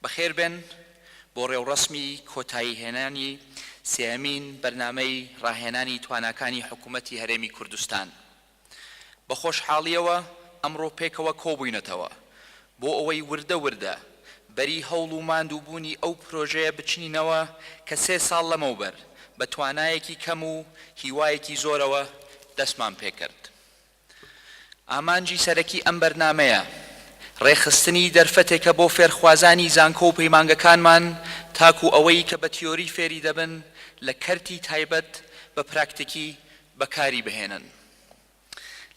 بەخێر بێن بۆ ڕێوڕەسمی کۆتاییهێنانی سێهەمین بەرنامەی ڕاهێنانی تواناکانی حکوومەتی هەرێمی کوردستان. بە خۆشحاڵیەوە ئەمڕۆ پێکەوە کۆبووینەتەوە بۆ ئەوەی وردە وردە بەری هەوڵ و ماندووبوونی ئەو پرۆژەیە بچینەوە کە 3 ساڵ لەمەوبەر بە توانایەکی کەم و هیوایەکی زۆرەوە دەستمان پێکرد. ئامانجی سەرەکی ئەم بەرنامەیە ڕێخستنی دەرفەتێکە بۆ فێرخوازانی زانکۆ و پەیمانگەکانمان تاکو ئەوەی کە بە تیۆری فێری دەبن لە کەرتی تایبەت بە پراکتیکی بەکاری بهێنن.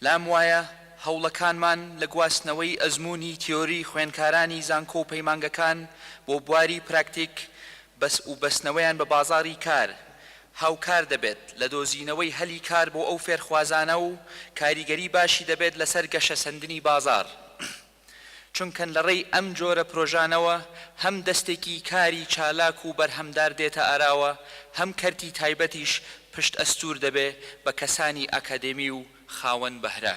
لام وایە هەوڵەکانمان لە گواستنەوەی ئەزموونی تیۆری خوێندکارانی زانکۆ و پەیمانگەکان بۆ بواری پراکتیک و بەستنەوەیان بە بازاڕی کار هاوکار دەبێت لە دۆزینەوەی هەلی کار بۆ ئەو فێرخوازانە و کاریگەری باشی دەبێت لەسەر گەشە سەندنی بازار. چونکەن لە ڕێی ئەم جۆرە پرۆژانەوە هەم دەستێکی کاری چالاک و بەرهەمدار دێتە ئاراوە، هەم کەرتی تایبەتیش پشت ئەستور دەبێ بە کەسانی ئەکادێمی و خاوەن بەهرە.